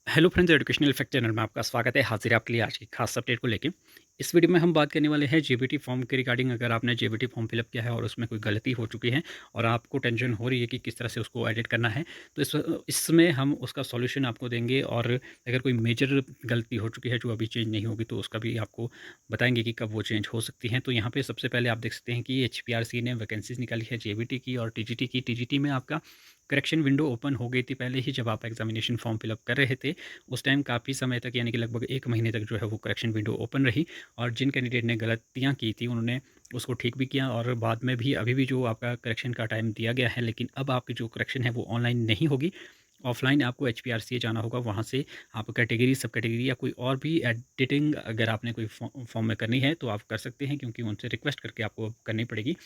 Hello friends, educational effect channel में आपका स्वागत है। हाजिर है आपके लिए आज की खास अपडेट को लेके। इस वीडियो में हम बात करने वाले हैं जेबीटी फॉर्म के रिगार्डिंग। अगर आपने जेबीटी फॉर्म फिलअप किया है और उसमें कोई गलती हो चुकी है और आपको टेंशन हो रही है कि किस तरह से उसको एडिट करना है, तो इसमें हम उसका सॉल्यूशन आपको देंगे। और अगर कोई मेजर गलती हो चुकी है जो अभी चेंज नहीं होगी, तो उसका भी आपको बताएंगे कि कब वो चेंज हो सकती हैं। तो यहाँ पे सबसे पहले आप देख सकते हैं कि HPRC ने वैकेंसीज निकाली है जेबीटी की और टीजीटी की। टीजीटी में आपका करेक्शन विंडो ओपन हो गई थी पहले ही, जब आप एग्जामिनेशन फॉर्म फिलअप कर रहे थे। उस टाइम काफ़ी समय तक, यानी कि लगभग 1 महीने तक जो है वो करेक्शन विंडो ओपन रही। और जिन कैंडिडेट ने गलतियाँ की थी उन्होंने उसको ठीक भी किया, और बाद में भी अभी भी जो आपका करेक्शन का टाइम दिया गया है, लेकिन अब आपकी जो करेक्शन है वो ऑनलाइन नहीं होगी। ऑफलाइन आपको HPRC जाना होगा। वहाँ से आप कैटेगरी, सब कैटेगरी या कोई और भी एडिटिंग अगर आपने कोई फॉर्म में करनी है तो आप कर सकते हैं, क्योंकि उनसे रिक्वेस्ट करके आपको करनी पड़ेगी।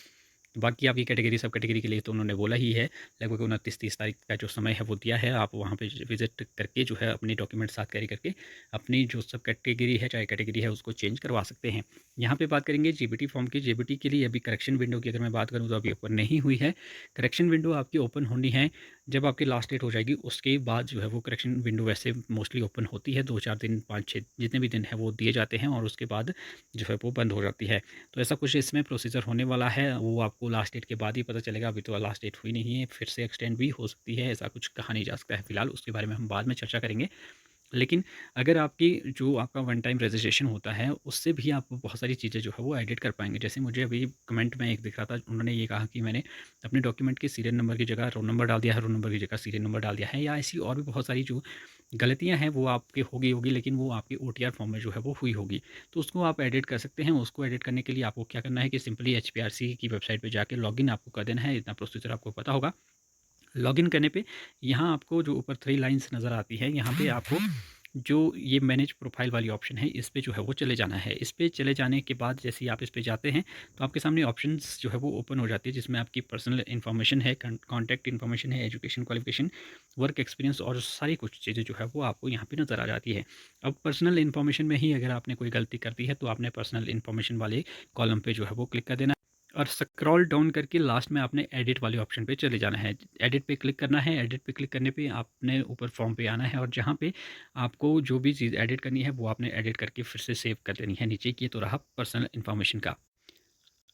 बाकी आपकी कैटेगरी, सब कैटेगरी के लिए तो उन्होंने बोला ही है। लगभग 29-30 तारीख का जो समय है वो दिया है। आप वहाँ पे विज़िट करके जो है अपने डॉक्यूमेंट साथ कैरी करके अपनी जो सब कैटेगरी है, चाहे कैटेगरी है, उसको चेंज करवा सकते हैं। यहाँ पे बात करेंगे जेबीटी फॉर्म की। जेबीटी के लिए अभी करेक्शन विंडो की अगर मैं बात करूँ तो अभी ओपन नहीं हुई है। करेक्शन विंडो आपकी ओपन होनी है जब आपकी लास्ट डेट हो जाएगी, उसके बाद जो है वो करेक्शन विंडो वैसे मोस्टली ओपन होती है। 2-4 दिन, 5-6 जितने भी दिन है वो दिए जाते हैं, और उसके बाद जो है वो बंद हो जाती है। तो ऐसा कुछ इसमें प्रोसीजर होने वाला है, वो आपको लास्ट डेट के बाद ही पता चलेगा। अभी तो लास्ट डेट हुई नहीं है, फिर से एक्सटेंड भी हो सकती है, ऐसा कुछ कहा नहीं जा सकता है फिलहाल। उसके बारे में हम बाद में चर्चा करेंगे। लेकिन अगर आपकी जो आपका वन टाइम रजिस्ट्रेशन होता है, उससे भी आप बहुत सारी चीज़ें जो है वो एडिट कर पाएंगे। जैसे मुझे अभी कमेंट में एक दिख रहा था, उन्होंने ये कहा कि मैंने अपने डॉक्यूमेंट के सीरियल नंबर की जगह रोल नंबर डाल दिया है, रोल नंबर की जगह सीरियल नंबर डाल दिया है, या ऐसी और भी बहुत सारी जो गलतियाँ हैं वो आपकी होगी, लेकिन वो आपकी OTR फॉर्म में जो है वो हुई होगी। तो उसको आप एडिट कर सकते हैं। उसको एडिट करने के लिए आपको क्या करना है कि सिंपली HPRC की वेबसाइट पे जाके लॉगिन आपको कर देना है। इतना प्रोसीजर आपको पता होगा। लॉगिन करने पे यहाँ आपको जो ऊपर 3 लाइन्स नज़र आती है, यहाँ पे आपको जो ये मैनेज प्रोफाइल वाली ऑप्शन है, इस पे जो है वो चले जाना है। इस पे चले जाने के बाद जैसे ही आप इस पे जाते हैं, तो आपके सामने ऑप्शंस जो है वो ओपन हो जाती है, जिसमें आपकी पर्सनल इन्फॉर्मेशन है, कॉन्टैक्ट इन्फॉर्मेशन है, एजुकेशन क्वालिफिकेशन, वर्क एक्सपीरियंस और सारी कुछ चीज़ें जो है वो आपको यहाँ पे नज़र आ जाती है। अब पर्सनल इन्फॉर्मेशन में ही अगर आपने कोई गलती कर दी है, तो आपने पर्सनल इन्फॉर्मेशन वाले कॉलम पे जो है वो क्लिक कर देना, और स्क्रॉल डाउन करके लास्ट में आपने एडिट वाले ऑप्शन पे चले जाना है। एडिट पे क्लिक करना है। एडिट पे क्लिक करने पे आपने ऊपर फॉर्म पे आना है, और जहाँ पे आपको जो भी चीज़ एडिट करनी है वो आपने एडिट करके फिर से सेव कर देनी है नीचे। ये तो रहा पर्सनल इन्फॉर्मेशन का।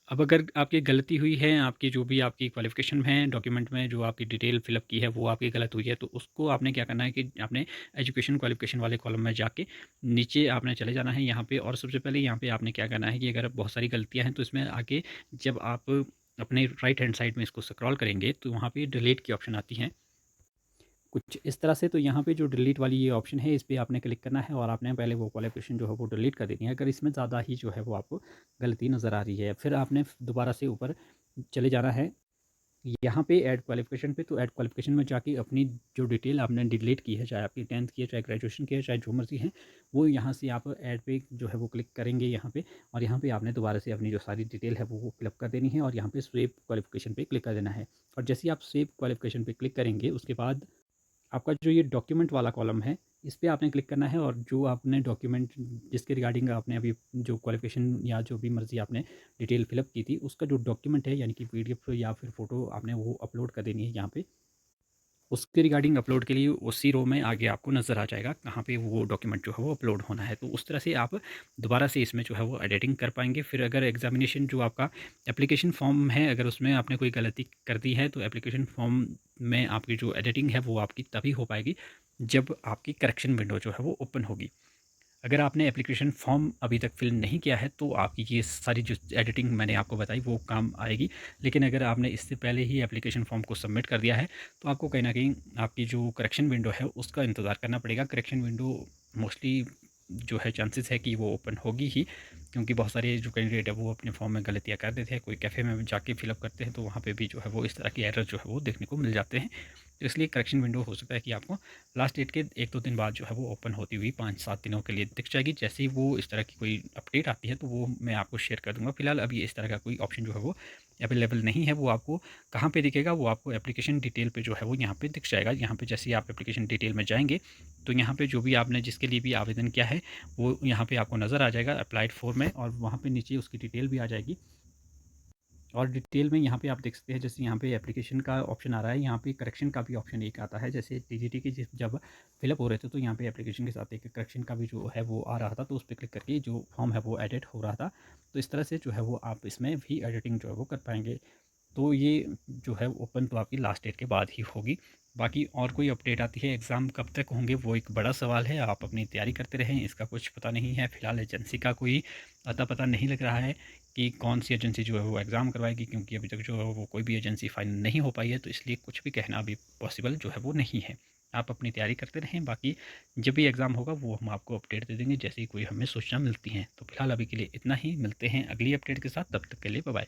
अब अगर आपकी गलती हुई है, आपकी जो भी आपकी क्वालिफ़िकेशन है, डॉक्यूमेंट में जो आपकी डिटेल फ़िलअप की है वो आपकी गलत हुई है, तो उसको आपने क्या करना है कि आपने एजुकेशन क्वालिफ़िकेशन वाले कॉलम में जाके नीचे आपने चले जाना है यहाँ पे। और सबसे पहले यहाँ पे आपने क्या करना है कि अगर बहुत सारी गलतियाँ हैं, तो इसमें आगे जब आप अपने राइट हैंड साइड में इसको स्क्रॉल करेंगे, तो वहाँ पे डिलीट की ऑप्शन आती है कुछ इस तरह से। तो यहाँ पे जो डिलीट वाली ये ऑप्शन है, इस पे आपने क्लिक करना है, और आपने पहले वो क्वालिफिकेशन जो है वो डिलीट कर देनी है, अगर इसमें ज़्यादा ही जो है वो आपको गलती नज़र आ रही है। फिर आपने दोबारा से ऊपर चले जाना है यहाँ पे ऐड क्वालिफिकेशन पे। तो ऐड क्वालिफिकेशन में जाके अपनी जो डिटेल आपने डिलीट की है, चाहे आपकी 10th की है, चाहे ग्रेजुएशन की है, चाहे जो मर्ज़ी है, वो यहाँ से आप ऐड पे जो है वो क्लिक करेंगे यहाँ पे। और यहाँ पे आपने दोबारा से अपनी जो सारी डिटेल है वो फिलअप कर देनी है, और यहाँ पे सेव क्वालिफिकेशन पे क्लिक कर देना है। और जैसे ही आप सेव क्वालिफिकेशन पे क्लिक करेंगे, उसके बाद आपका जो ये डॉक्यूमेंट वाला कॉलम है, इस पे आपने क्लिक करना है, और जो आपने डॉक्यूमेंट जिसके रिगार्डिंग आपने अभी जो क्वालिफ़िकेशन या जो भी मर्ज़ी आपने डिटेल फ़िलअप की थी, उसका जो डॉक्यूमेंट है, यानी कि PDF या फिर फ़ोटो, आपने वो अपलोड कर देनी है यहाँ पे। उसके रिगार्डिंग अपलोड के लिए उसी रो में आगे आपको नज़र आ जाएगा कहाँ पे वो डॉक्यूमेंट जो है वो अपलोड होना है। तो उस तरह से आप दोबारा से इसमें जो है वो एडिटिंग कर पाएंगे। फिर अगर एग्जामिनेशन जो आपका एप्लीकेशन फॉर्म है, अगर उसमें आपने कोई गलती कर दी है, तो एप्लीकेशन फॉर्म में आपकी जो एडिटिंग है वो आपकी तभी हो पाएगी जब आपकी करेक्शन विंडो जो है वो ओपन होगी। अगर आपने एप्लीकेशन फ़ॉर्म अभी तक फ़िल नहीं किया है, तो आपकी ये सारी जो एडिटिंग मैंने आपको बताई वो काम आएगी। लेकिन अगर आपने इससे पहले ही एप्लीकेशन फ़ॉर्म को सबमिट कर दिया है, तो आपको कहीं न कहीं आपकी जो करेक्शन विंडो है उसका इंतज़ार करना पड़ेगा। करेक्शन विंडो मोस्टली जो है चांसेस है कि वो ओपन होगी ही, क्योंकि बहुत सारे जो कैंडिडेट है वो अपने फॉर्म में गलतियाँ कर देते हैं। कोई कैफ़े में जाके फ़िलअप करते हैं, तो वहाँ पे भी जो है वो इस तरह की एरर जो है वो देखने को मिल जाते हैं। तो इसलिए करेक्शन विंडो हो सकता है कि आपको लास्ट डेट के 1-2 दिन बाद जो है वो ओपन होती हुई 5-7 दिनों के लिए दिख जाएगी। जैसे ही वो इस तरह की कोई अपडेट आती है, तो वो मैं आपको शेयर कर दूँगा। फिलहाल अभी इस तरह का कोई ऑप्शन जो है वो अवेलेबल नहीं है। वो आपको कहाँ पे दिखेगा, वो आपको एप्लीकेशन डिटेल पे जो है वो यहाँ पे दिख जाएगा। यहाँ पे जैसे ही आप एप्लीकेशन डिटेल में जाएँगे, तो यहाँ पे जो भी आपने जिसके लिए भी आवेदन किया है, वो यहाँ पे आपको नज़र आ जाएगा अप्लाइड फॉर में, और वहाँ पे नीचे उसकी डिटेल भी आ जाएगी। और डिटेल में यहाँ पे आप देख सकते हैं, जैसे यहाँ पे एप्लीकेशन का ऑप्शन आ रहा है, यहाँ पे करेक्शन का भी ऑप्शन एक आता है। जैसे टीजीटी के जब फिलअप हो रहे थे तो यहाँ पे एप्लीकेशन के साथ एक करेक्शन का भी जो है वो आ रहा था, तो उस पर क्लिक करके जो फॉर्म है वो एडिट हो रहा था। तो इस तरह से जो है वो आप इसमें भी एडिटिंग जो है वो कर पाएंगे। तो ये जो है ओपन तो आपकी लास्ट डेट के बाद ही होगी। बाकी और कोई अपडेट आती है, एग्ज़ाम कब तक होंगे वो एक बड़ा सवाल है। आप अपनी तैयारी करते रहें, इसका कुछ पता नहीं है। फ़िलहाल एजेंसी का कोई अता पता नहीं लग रहा है कि कौन सी एजेंसी जो है वो एग्ज़ाम करवाएगी, क्योंकि अभी तक जो है वो कोई भी एजेंसी फाइनल नहीं हो पाई है, तो इसलिए कुछ भी कहना अभी पॉसिबल जो है वो नहीं है। आप अपनी तैयारी करते रहें, बाकी जब भी एग्ज़ाम होगा वो हम आपको अपडेट दे देंगे जैसे ही कोई हमें सूचना मिलती है। तो फिलहाल अभी के लिए इतना ही, मिलते हैं अगली अपडेट के साथ, तब तक के लिए बाय बाय।